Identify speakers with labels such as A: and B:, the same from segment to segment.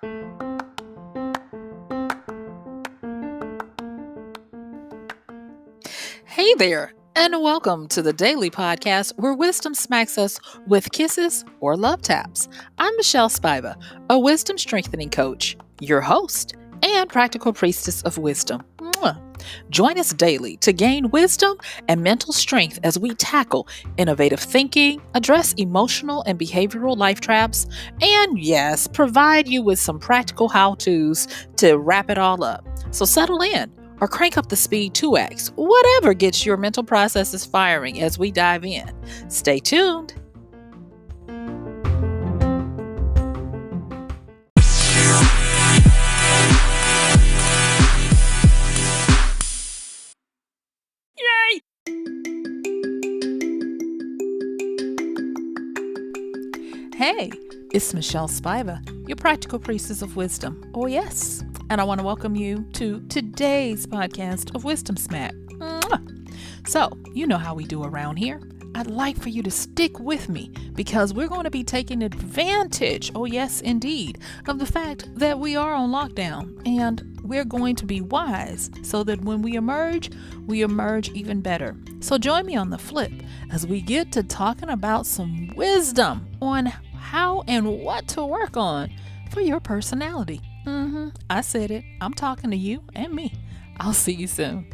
A: Hey there, and welcome to the daily podcast where wisdom smacks us with kisses or love taps. I'm MichelleSpiva, a wisdom strengthening coach, your host, and practical priestess of wisdom. Mwah. Join us daily to gain wisdom and mental strength as we tackle innovative thinking, address emotional and behavioral life traps, and yes, provide you with some practical how to's to wrap it all up. So settle in or crank up the speed 2x, whatever gets your mental processes firing as we dive in. Stay tuned. Yay! Hey, it's MichelleSpiva, your practical priestess of wisdom. Oh, yes. And I want to welcome you to today's podcast of Wisdom Smack. Mwah. So, you know how we do around here. I'd like for you to stick with me because we're going to be taking advantage, oh yes, indeed, of the fact that we are on lockdown, and we're going to be wise so that when we emerge even better. So join me on the flip as we get to talking about some wisdom on how and what to work on for your personality. I said it. I'm talking to you and me. I'll see you soon.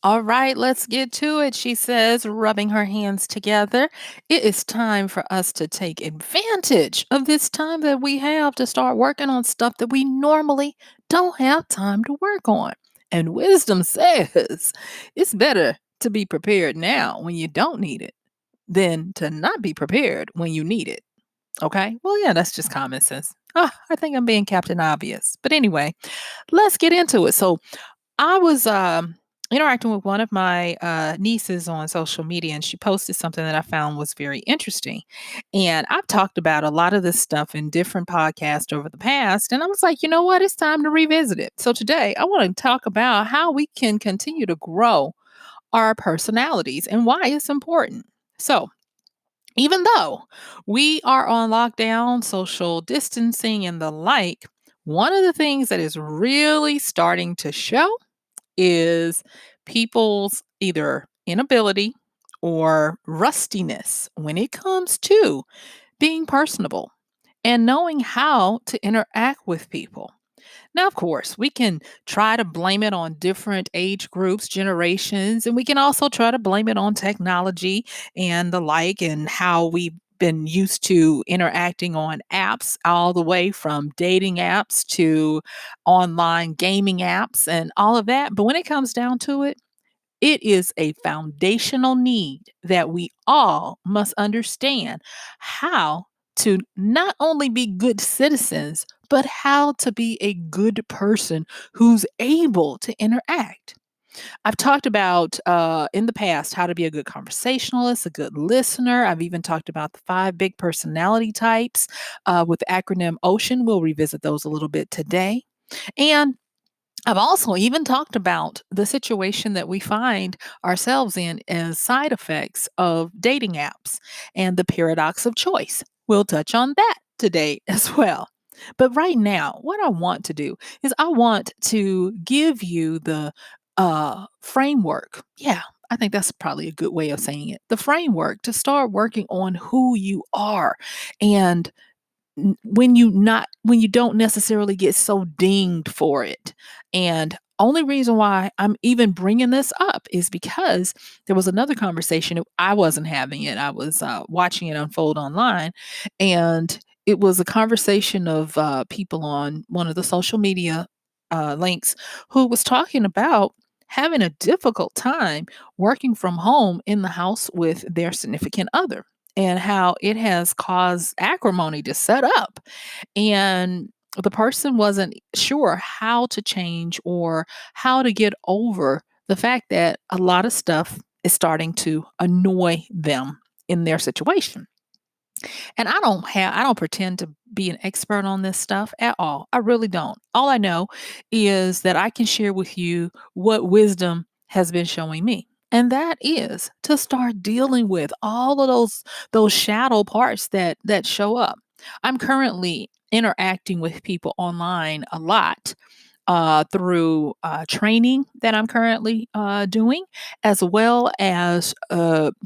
A: All right, let's get to it, she says, rubbing her hands together. It is time for us to take advantage of this time that we have to start working on stuff that we normally don't have time to work on. And wisdom says it's better to be prepared now when you don't need it than to not be prepared when you need it. Okay? Well, yeah, that's just common sense. I think I'm being Captain Obvious. But anyway, let's get into it. So I was interacting with one of my nieces on social media, and she posted something that I found was very interesting. And I've talked about a lot of this stuff in different podcasts over the past. And I was like, you know what? It's time to revisit it. So today I want to talk about how we can continue to grow our personalities and why it's important. So, even though we are on lockdown, social distancing, and the like, one of the things that is really starting to show is people's either inability or rustiness when it comes to being personable and knowing how to interact with people. Now, of course, we can try to blame it on different age groups, generations, and we can also try to blame it on technology and the like, and how we've been used to interacting on apps, all the way from dating apps to online gaming apps and all of that. But when it comes down to it, it is a foundational need that we all must understand how to not only be good citizens, but how to be a good person who's able to interact. I've talked about in the past how to be a good conversationalist, a good listener. I've even talked about the 5 big personality types with the acronym OCEAN. We'll revisit those a little bit today. And I've also even talked about the situation that we find ourselves in as side effects of dating apps and the paradox of choice. We'll touch on that today as well. But right now, what I want to do is I want to give you the framework. Yeah, I think that's probably a good way of saying it. The framework to start working on who you are and when you don't necessarily get so dinged for it. And only reason why I'm even bringing this up is because there was another conversation. I wasn't having it. I was watching it unfold online, and it was a conversation of people on one of the social media links who was talking about having a difficult time working from home in the house with their significant other, and how it has caused acrimony to set up. And the person wasn't sure how to change or how to get over the fact that a lot of stuff is starting to annoy them in their situation. And I don't pretend to be an expert on this stuff at all. I really don't. All I know is that I can share with you what wisdom has been showing me. And that is to start dealing with all of those shadow parts that show up. I'm currently interacting with people online a lot through training that I'm currently doing, as well as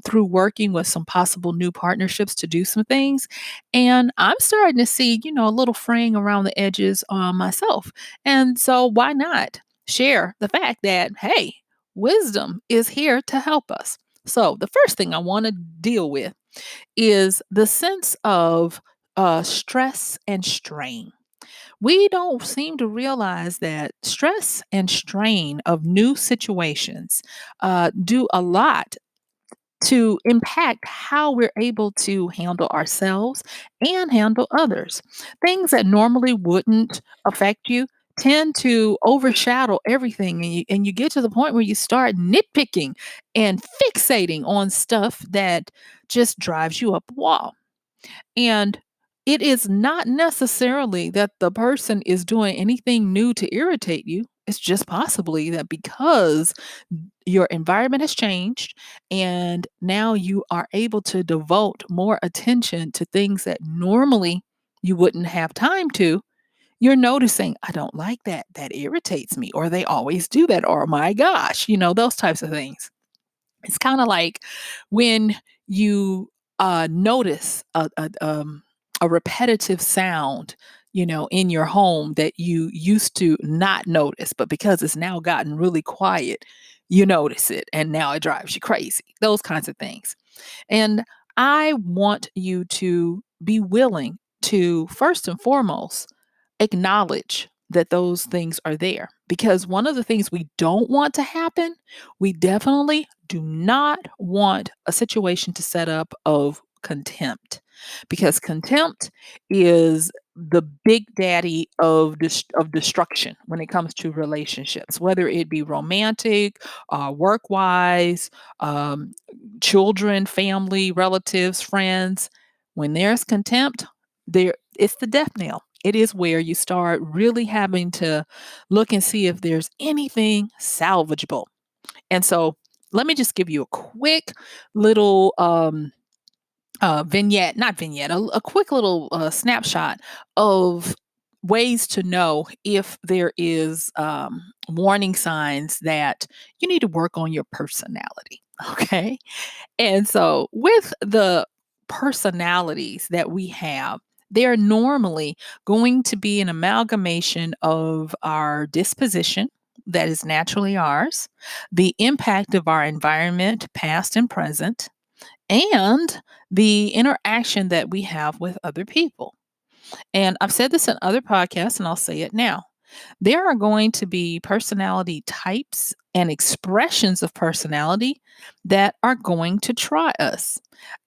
A: through working with some possible new partnerships to do some things. And I'm starting to see, a little fraying around the edges myself. And so, why not share the fact that, hey, wisdom is here to help us? So, the first thing I want to deal with is the sense of stress and strain. We don't seem to realize that stress and strain of new situations do a lot to impact how we're able to handle ourselves and handle others. Things that normally wouldn't affect you tend to overshadow everything, and you get to the point where you start nitpicking and fixating on stuff that just drives you up a wall. And it is not necessarily that the person is doing anything new to irritate you. It's just possibly that because your environment has changed and now you are able to devote more attention to things that normally you wouldn't have time to, you're noticing, I don't like that. That irritates me. Or they always do that. Or my gosh, those types of things. It's kinda like when you, notice a repetitive sound, in your home that you used to not notice, but because it's now gotten really quiet, you notice it, and now it drives you crazy, those kinds of things. And I want you to be willing to, first and foremost, acknowledge that those things are there. Because one of the things we don't want to happen, we definitely do not want a situation to set up of contempt. Because contempt is the big daddy of destruction when it comes to relationships, whether it be romantic, work wise, um, children, family, relatives, friends. When there's contempt, there it's the death knell. It is where you start really having to look and see if there's anything salvageable. And so let me just give you a quick little vignette, not vignette, a quick little snapshot of ways to know if there is warning signs that you need to work on your personality. Okay. And so, with the personalities that we have, they're normally going to be an amalgamation of our disposition that is naturally ours, the impact of our environment, past and present, and the interaction that we have with other people. And I've said this in other podcasts, and I'll say it now. There are going to be personality types and expressions of personality that are going to try us.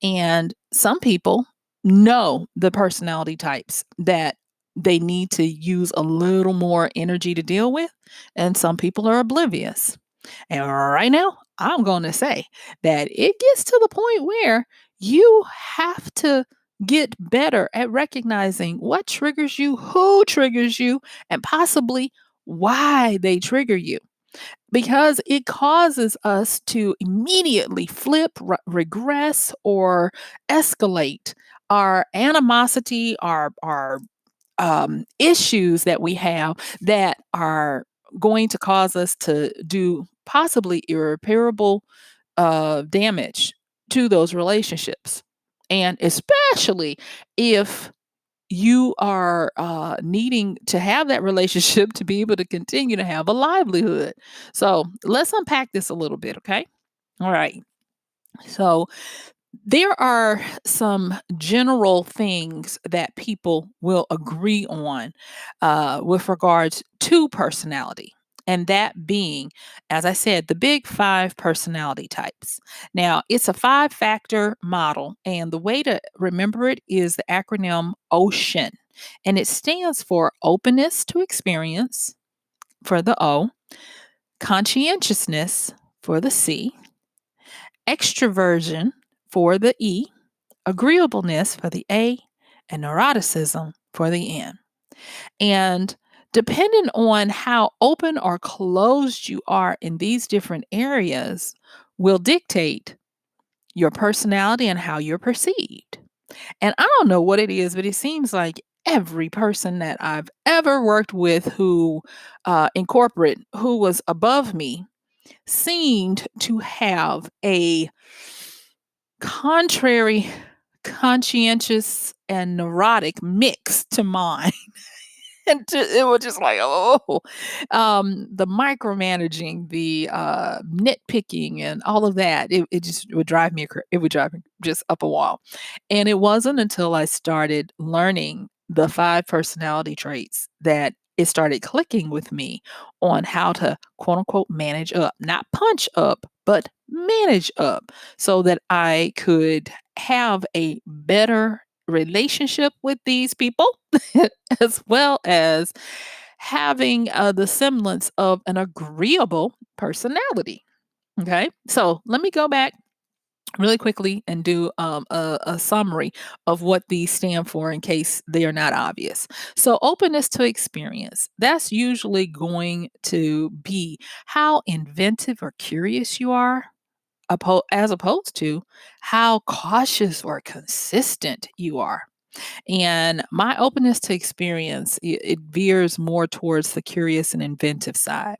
A: And some people know the personality types that they need to use a little more energy to deal with, and some people are oblivious. And right now, I'm going to say that it gets to the point where you have to get better at recognizing what triggers you, who triggers you, and possibly why they trigger you. Because it causes us to immediately flip, regress, or escalate our animosity, our issues that we have that are going to cause us to do possibly irreparable damage to those relationships. And especially if you are needing to have that relationship to be able to continue to have a livelihood. So let's unpack this a little bit, okay? All right. So there are some general things that people will agree on with regards to personality. And that being, as I said, the big five personality types. Now, it's a five-factor model, and the way to remember it is the acronym OCEAN. And it stands for openness to experience for the O, conscientiousness for the C, extroversion for the E, agreeableness for the A, and neuroticism for the N. And depending on how open or closed you are in these different areas will dictate your personality and how you're perceived. And I don't know what it is, but it seems like every person that I've ever worked with who in corporate who was above me seemed to have a contrary, conscientious, and neurotic mix to mine. It was just like, oh, the micromanaging, the nitpicking, and all of that. It just would drive me. It would drive me just up a wall. And it wasn't until I started learning the 5 personality traits that it started clicking with me on how to quote unquote manage up, not punch up, but manage up, so that I could have a better relationship with these people as well as having the semblance of an agreeable personality. Okay. So let me go back really quickly and do a summary of what these stand for in case they are not obvious. So, openness to experience, that's usually going to be how inventive or curious you are. As opposed to how cautious or consistent you are. And my openness to experience, it veers more towards the curious and inventive side.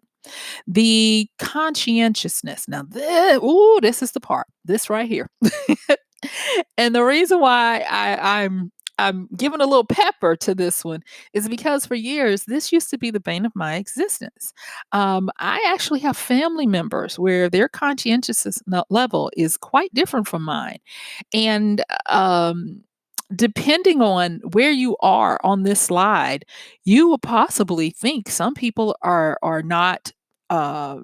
A: The conscientiousness. Now, this is the part. This right here. And the reason why I'm giving a little pepper to this one is because for years this used to be the bane of my existence. I actually have family members where their conscientiousness level is quite different from mine, and depending on where you are on this slide, you will possibly think some people are not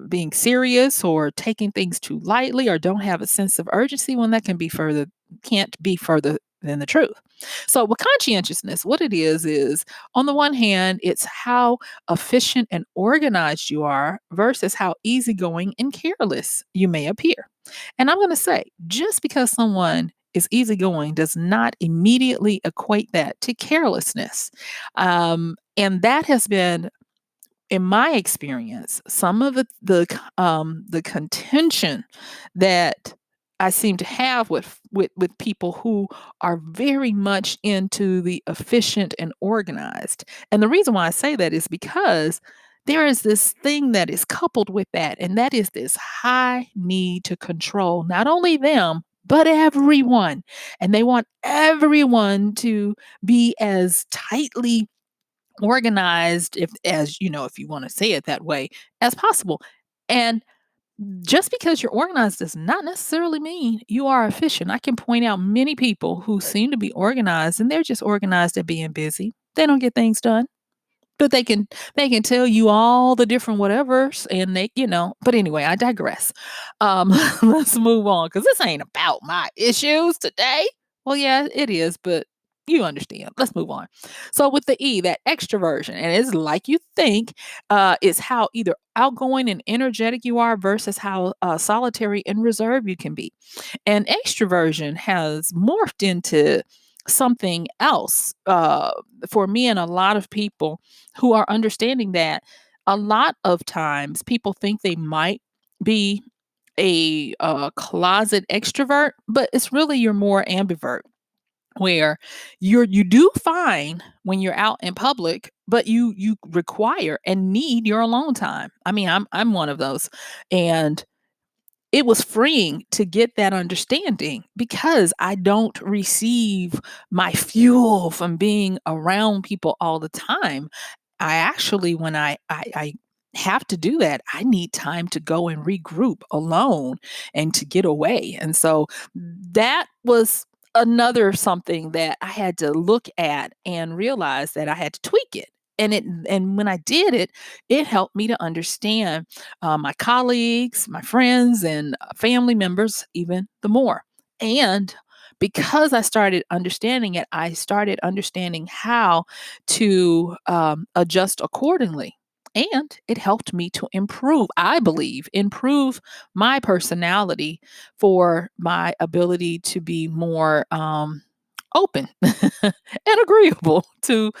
A: being serious or taking things too lightly or don't have a sense of urgency when that can't be further than the truth. So with conscientiousness, what it is on the one hand, it's how efficient and organized you are versus how easygoing and careless you may appear. And I'm going to say, just because someone is easygoing does not immediately equate that to carelessness. And that has been, in my experience, some of the contention that I seem to have with people who are very much into the efficient and organized. And the reason why I say that is because there is this thing that is coupled with that, and that is this high need to control not only them, but everyone. And they want everyone to be as tightly organized, if you want to say it that way, as possible. And just because you're organized does not necessarily mean you are efficient. I can point out many people who seem to be organized and they're just organized at being busy. They don't get things done. But they can tell you all the different whatevers, and but anyway, I digress. Let's move on because this ain't about my issues today. Well, yeah, it is, but you understand. Let's move on. So with the E, that extroversion, and it's like you think, is how either outgoing and energetic you are versus how solitary and reserved you can be. And extroversion has morphed into something else for me and a lot of people who are understanding that a lot of times people think they might be a closet extrovert, but it's really you're more ambivert, where you do fine when you're out in public, but you require and need your alone time. I mean, I'm one of those, and it was freeing to get that understanding because I don't receive my fuel from being around people all the time. I actually, when I have to do that, I need time to go and regroup alone and to get away. And so that was another something that I had to look at and realize that I had to tweak it. And when I did it, it helped me to understand my colleagues, my friends, and family members even the more. And because I started understanding it, I started understanding how to adjust accordingly. And it helped me to I believe, improve my personality for my ability to be more open and agreeable to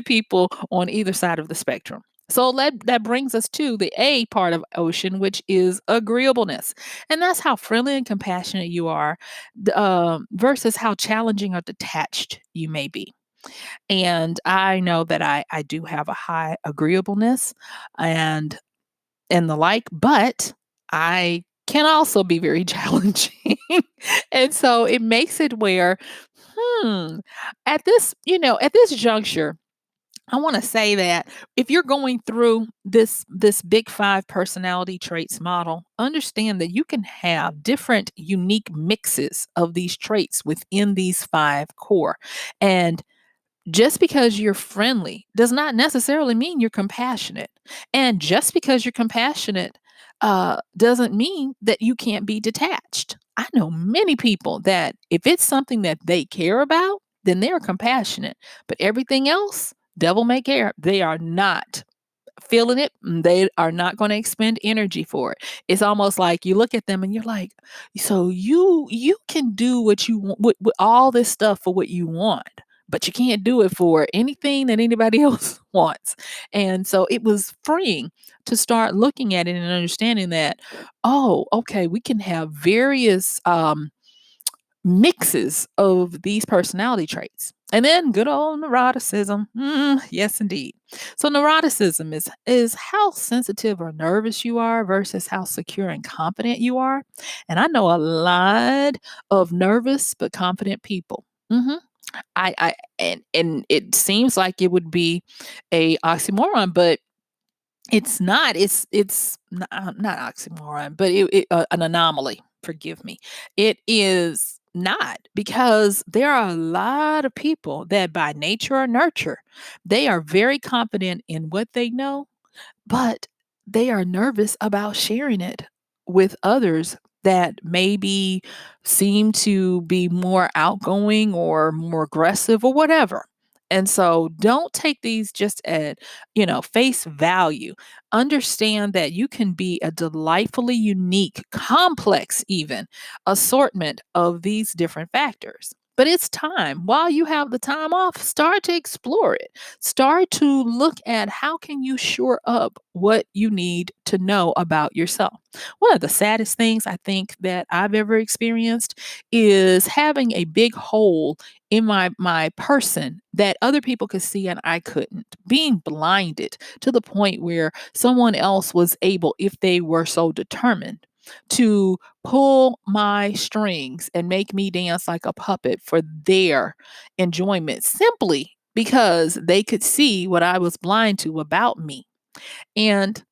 A: people on either side of the spectrum. So that brings us to the A part of ocean, which is agreeableness. And that's how friendly and compassionate you are versus how challenging or detached you may be. And I know that I do have a high agreeableness and the like, but I can also be very challenging. And so it makes it where, hmm, at this juncture, I want to say that if you're going through this big 5 personality traits model, understand that you can have different unique mixes of these traits within these 5 core. And just because you're friendly does not necessarily mean you're compassionate. And just because you're compassionate doesn't mean that you can't be detached. I know many people that if it's something that they care about, then they're compassionate. But everything else, devil may care. They are not feeling it. They are not going to expend energy for it. It's almost like you look at them and you're like, so you can do what you want with all this stuff for what you want, but you can't do it for anything that anybody else wants. And so it was freeing to start looking at it and understanding that, oh, okay, we can have various mixes of these personality traits. And then good old neuroticism. Yes, indeed. So neuroticism is how sensitive or nervous you are versus how secure and confident you are. And I know a lot of nervous but confident people. I and it seems like it would be a oxymoron, but it's not. It's not oxymoron, but an anomaly. Forgive me. It is not because there are a lot of people that by nature or nurture, they are very confident in what they know, but they are nervous about sharing it with others that maybe seem to be more outgoing or more aggressive or whatever. And so don't take these just at, face value. Understand that you can be a delightfully unique, complex even assortment of these different factors. But it's time. While you have the time off, start to explore it. Start to look at how can you shore up what you need to know about yourself. One of the saddest things I think that I've ever experienced is having a big hole in my person that other people could see and I couldn't. Being blinded to the point where someone else was able, if they were so determined, to pull my strings and make me dance like a puppet for their enjoyment simply because they could see what I was blind to about me. And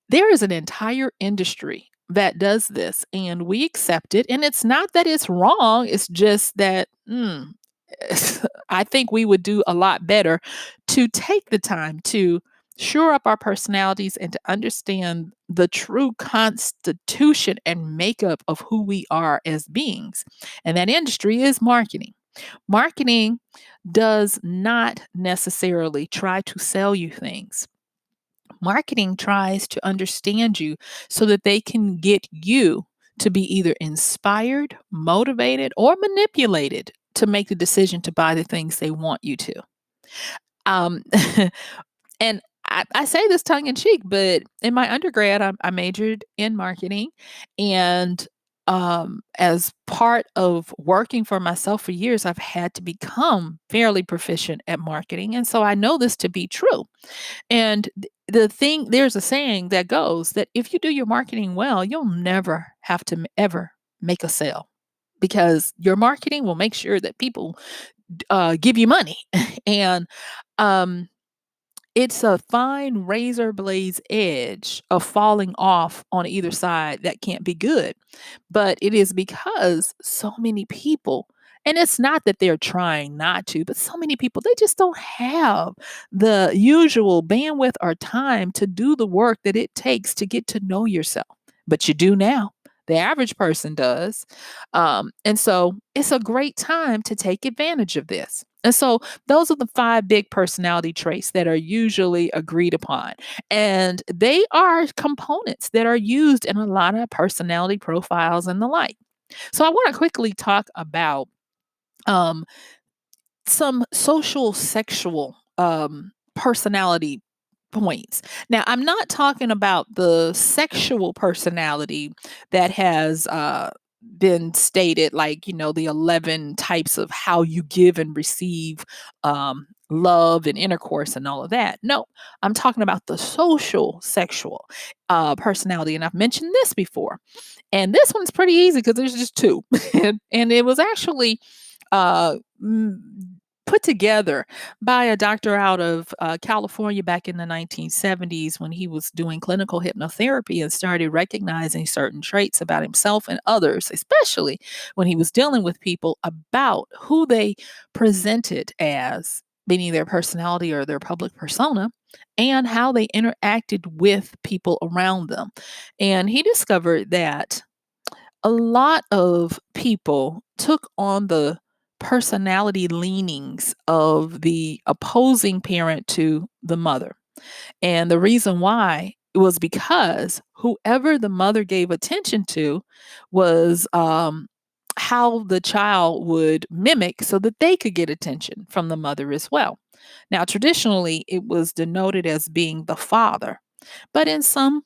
A: there is an entire industry that does this, and we accept it. And it's not that it's wrong, it's just that I think we would do a lot better to take the time to shore up our personalities and to understand the true constitution and makeup of who we are as beings. And that industry is marketing. Marketing does not necessarily try to sell you things. Marketing tries to understand you so that they can get you to be either inspired, motivated, or manipulated to make the decision to buy the things they want you to. Um, and I say this tongue in cheek, but in my undergrad, I majored in marketing. And as part of working for myself for years, I've had to become fairly proficient at marketing. And so I know this to be true. And there's a saying that goes that if you do your marketing well, you'll never have to ever make a sale because your marketing will make sure that people give you money. And um, it's a fine razor blades edge of falling off on either side that can't be good. But it is because so many people, and it's not that they're trying not to, but so many people, they just don't have the usual bandwidth or time to do the work that it takes to get to know yourself. But you do now. The average person does. And so it's a great time to take advantage of this. And so those are the 5 big personality traits that are usually agreed upon. And they are components that are used in a lot of personality profiles and the like. So I want to quickly talk about um, some social sexual personality points. Now, I'm not talking about the sexual personality that has been stated, like, the 11 types of how you give and receive love and intercourse and all of that. No, I'm talking about the social sexual personality. And I've mentioned this before. And this one's pretty easy because there's just two. And it was actually uh, mm, put together by a doctor out of California back in the 1970s when he was doing clinical hypnotherapy and started recognizing certain traits about himself and others, especially when he was dealing with people about who they presented as, meaning their personality or their public persona, and how they interacted with people around them. And he discovered that a lot of people took on the personality leanings of the opposing parent to the mother. And the reason why was because whoever the mother gave attention to was how the child would mimic so that they could get attention from the mother as well. Now, traditionally, it was denoted as being the father, but in some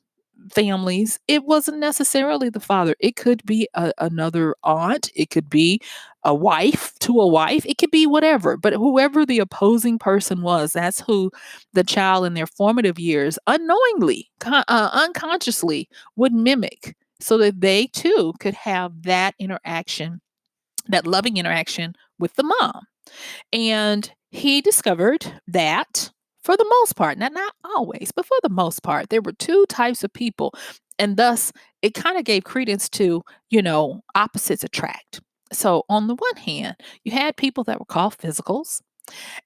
A: families, it wasn't necessarily the father. It could be another aunt. It could be a wife to a wife. It could be whatever. But whoever the opposing person was, that's who the child in their formative years unknowingly, unconsciously would mimic so that they too could have that interaction, that loving interaction with the mom. And he discovered that for the most part, not always, but for the most part, there were two types of people. And thus, it kind of gave credence to, opposites attract. So, on the one hand, you had people that were called physicals.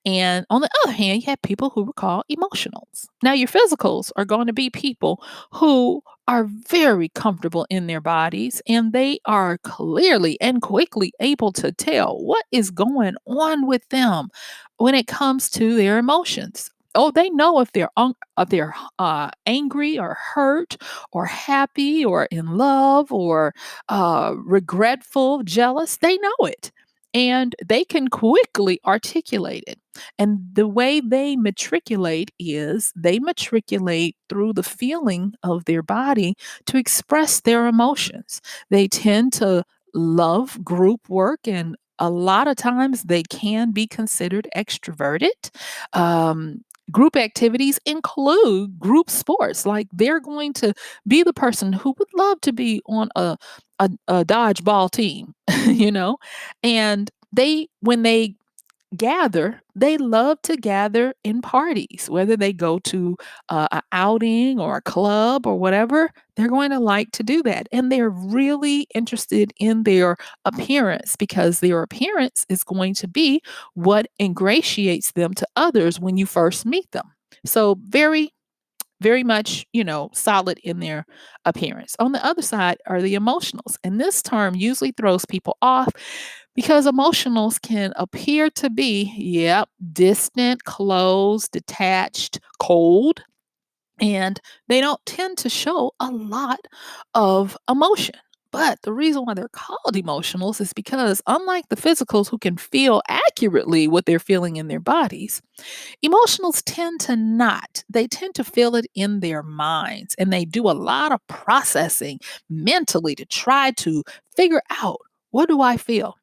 A: And on the other hand, you have people who were called emotionals. Now, your physicals are going to be people who are very comfortable in their bodies and they are clearly and quickly able to tell what is going on with them when it comes to their emotions. Oh, they know if they're angry or hurt or happy or in love or regretful, jealous. They know it, and they can quickly articulate it. And the way they matriculate is they matriculate through the feeling of their body to express their emotions. They tend to love group work, and a lot of times they can be considered extroverted. Group activities include group sports. Like they're going to be the person who would love to be on a dodgeball team, you know, and when they gather, they love to gather in parties, whether they go to an outing or a club or whatever, they're going to like to do that. And they're really interested in their appearance because their appearance is going to be what ingratiates them to others when you first meet them. So, very very much, solid in their appearance. On the other side are the emotionals. And this term usually throws people off because emotionals can appear to be, yep, distant, closed, detached, cold, and they don't tend to show a lot of emotion. But the reason why they're called emotionals is because, unlike the physicals who can feel accurately what they're feeling in their bodies, emotionals tend to not. They tend to feel it in their minds, and they do a lot of processing mentally to try to figure out, what do I feel?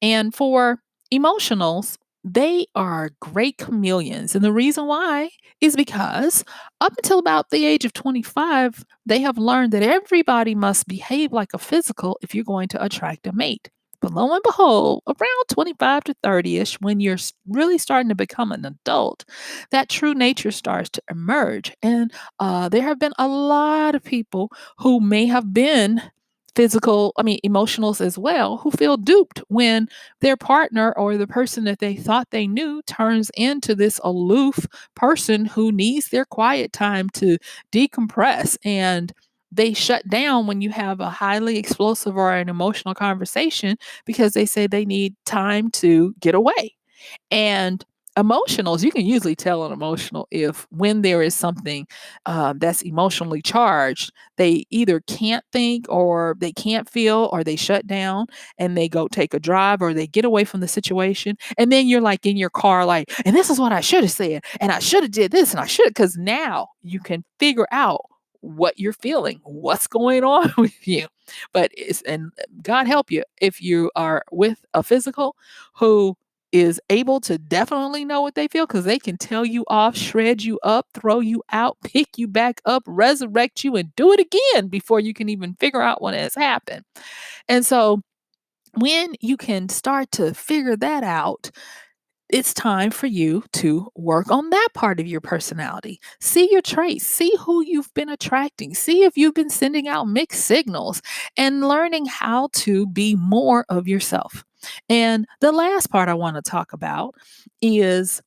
A: And for emotionals, they are great chameleons. And the reason why is because up until about the age of 25, they have learned that everybody must behave like a physical if you're going to attract a mate. But lo and behold, around 25 to 30 ish, when you're really starting to become an adult, that true nature starts to emerge. And there have been a lot of people who may have been emotionals as well, who feel duped when their partner or the person that they thought they knew turns into this aloof person who needs their quiet time to decompress. And they shut down when you have a highly explosive or an emotional conversation because they say they need time to get away. And Emotionals, you can usually tell an emotional if when there is something that's emotionally charged, they either can't think or they can't feel or they shut down and they go take a drive or they get away from the situation. And then you're like in your car, like, and this is what I should have said, and I should have did this, and I should because now you can figure out what you're feeling, what's going on with you. But it's and God help you if you are with a physical who is able to definitely know what they feel because they can tell you off, shred you up, throw you out, pick you back up, resurrect you, and do it again before you can even figure out what has happened. And so when you can start to figure that out, it's time for you to work on that part of your personality. See your traits, see who you've been attracting, see if you've been sending out mixed signals, and learning how to be more of yourself. And the last part I want to talk about is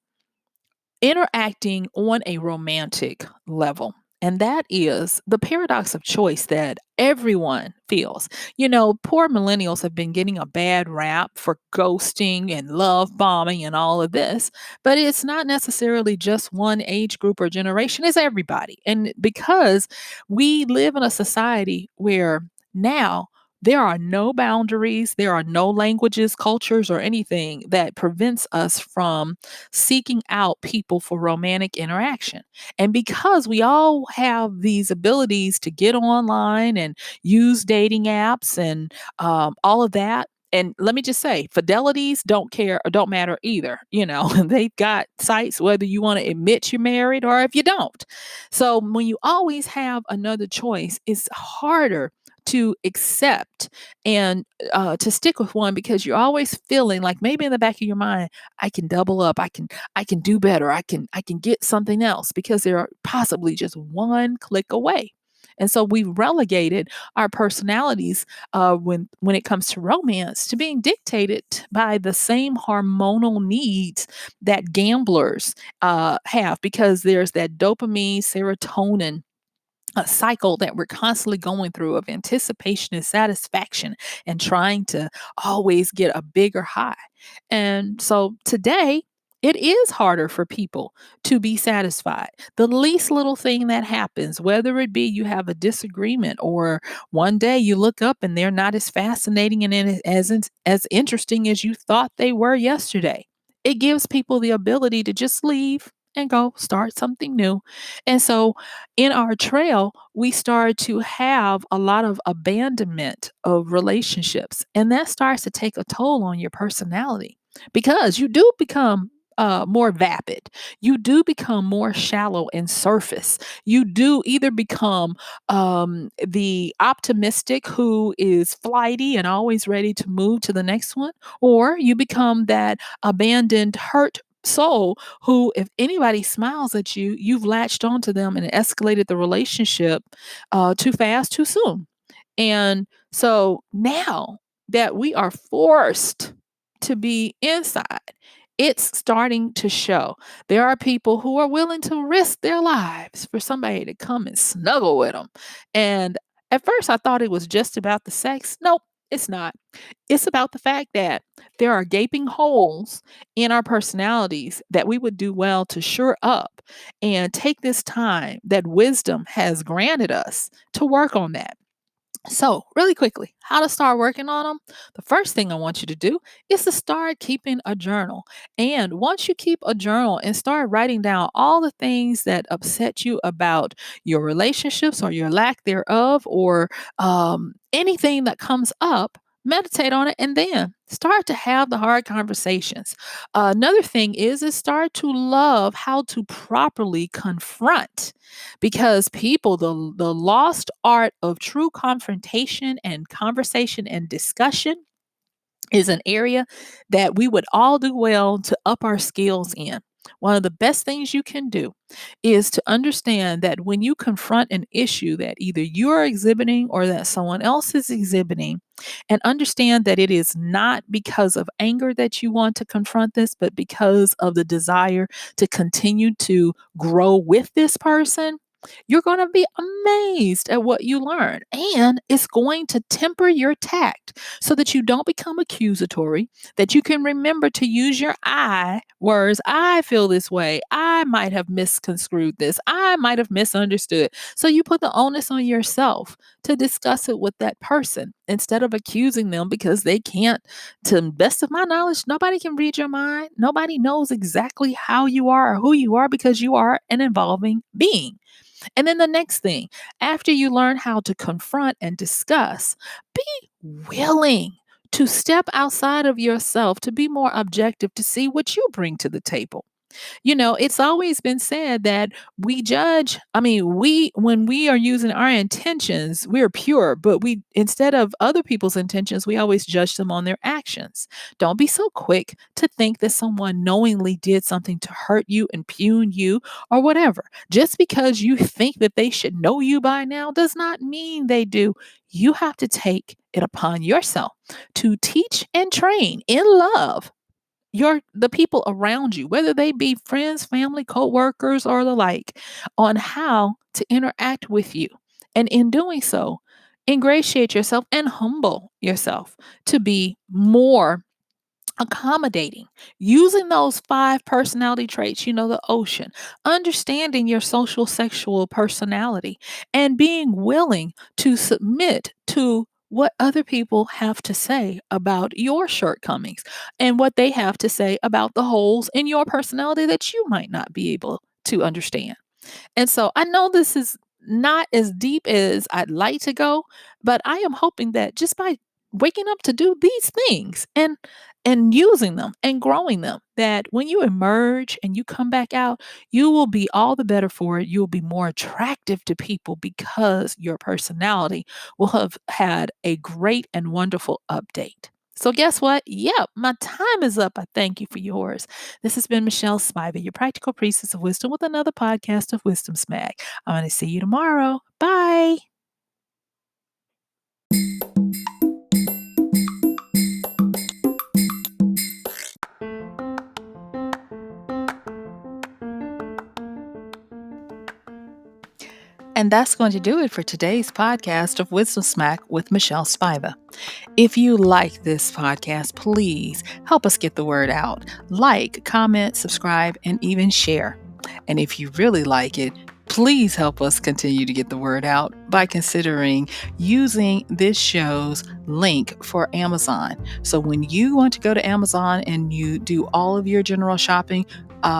A: interacting on a romantic level. And that is the paradox of choice that everyone feels. You know, poor millennials have been getting a bad rap for ghosting and love bombing and all of this, but it's not necessarily just one age group or generation, it's everybody. And because we live in a society where now there are no boundaries, there are no languages, cultures, or anything that prevents us from seeking out people for romantic interaction. And because we all have these abilities to get online and use dating apps and all of that. And let me just say, fidelities don't care or don't matter either. You know, they've got sites whether you want to admit you're married or if you don't. So when you always have another choice, it's harder to accept and to stick with one because you're always feeling like maybe in the back of your mind, I can double up. I can do better. I can get something else because they're possibly just one click away. And so we've relegated our personalities when it comes to romance to being dictated by the same hormonal needs that gamblers have because there's that dopamine, serotonin a cycle that we're constantly going through of anticipation and satisfaction and trying to always get a bigger high. And so today, it is harder for people to be satisfied. The least little thing that happens, whether it be you have a disagreement or one day you look up and they're not as fascinating and as interesting as you thought they were yesterday, it gives people the ability to just leave and go start something new. And so in our trail, we started to have a lot of abandonment of relationships, and that starts to take a toll on your personality because you do become more vapid. You do become more shallow and surface. You do either become the optimistic who is flighty and always ready to move to the next one, or you become that abandoned, hurt soul who, if anybody smiles at you, you've latched onto them and escalated the relationship too fast, too soon. And so now that we are forced to be inside, it's starting to show. There are people who are willing to risk their lives for somebody to come and snuggle with them. And at first, I thought it was just about the sex. Nope, it's not. It's about the fact that there are gaping holes in our personalities that we would do well to shore up and take this time that wisdom has granted us to work on that. So, really quickly, how to start working on them? The first thing I want you to do is to start keeping a journal. And once you keep a journal and start writing down all the things that upset you about your relationships or your lack thereof, or anything that comes up, meditate on it and then start to have the hard conversations. Another thing is start to love how to properly confront because people the lost art of true confrontation and conversation and discussion is an area that we would all do well to up our skills in. One of the best things you can do is to understand that when you confront an issue that either you're exhibiting or that someone else is exhibiting, and understand that it is not because of anger that you want to confront this, but because of the desire to continue to grow with this person, You're going to be amazed at what you learn, and it's going to temper your tact so that you don't become accusatory, that you can remember to use your I words. I feel this way. I might have misconstrued this. I might have misunderstood. So you put the onus on yourself to discuss it with that person instead of accusing them because they can't. To the best of my knowledge, nobody can read your mind. Nobody knows exactly how you are or who you are because you are an evolving being. And then the next thing, after you learn how to confront and discuss, be willing to step outside of yourself to be more objective to see what you bring to the table. It's always been said that we judge, when we are using our intentions, we're pure, but we, instead of other people's intentions, we always judge them on their actions. Don't be so quick to think that someone knowingly did something to hurt you, impugn you, or whatever. Just because you think that they should know you by now does not mean they do. You have to take it upon yourself to teach and train in love the people around you, whether they be friends, family, co-workers, or the like, on how to interact with you. And in doing so, ingratiate yourself and humble yourself to be more accommodating, using those 5 personality traits, the ocean, understanding your social sexual personality, and being willing to submit to what other people have to say about your shortcomings and what they have to say about the holes in your personality that you might not be able to understand. And so I know this is not as deep as I'd like to go, but I am hoping that just by waking up to do these things and using them and growing them, that when you emerge and you come back out, you will be all the better for it. You'll be more attractive to people because your personality will have had a great and wonderful update. So guess what? Yep, my time is up. I thank you for yours. This has been MichelleSpiva, your practical priestess of wisdom, with another podcast of Wisdom Smack. I'm going to see you tomorrow. Bye. And that's going to do it for today's podcast of Wisdom Smack with MichelleSpiva. If you like this podcast, please help us get the word out. Like, comment, subscribe, and even share. And if you really like it, please help us continue to get the word out by considering using this show's link for Amazon. So when you want to go to Amazon and you do all of your general shopping,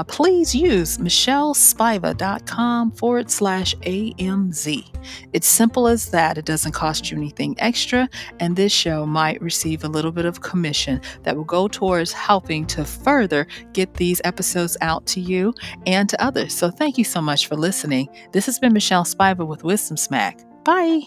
A: please use MichelleSpiva.com/AMZ. It's simple as that. It doesn't cost you anything extra, and this show might receive a little bit of commission that will go towards helping to further get these episodes out to you and to others. So thank you so much for listening. This has been MichelleSpiva with Wisdom Smack. Bye.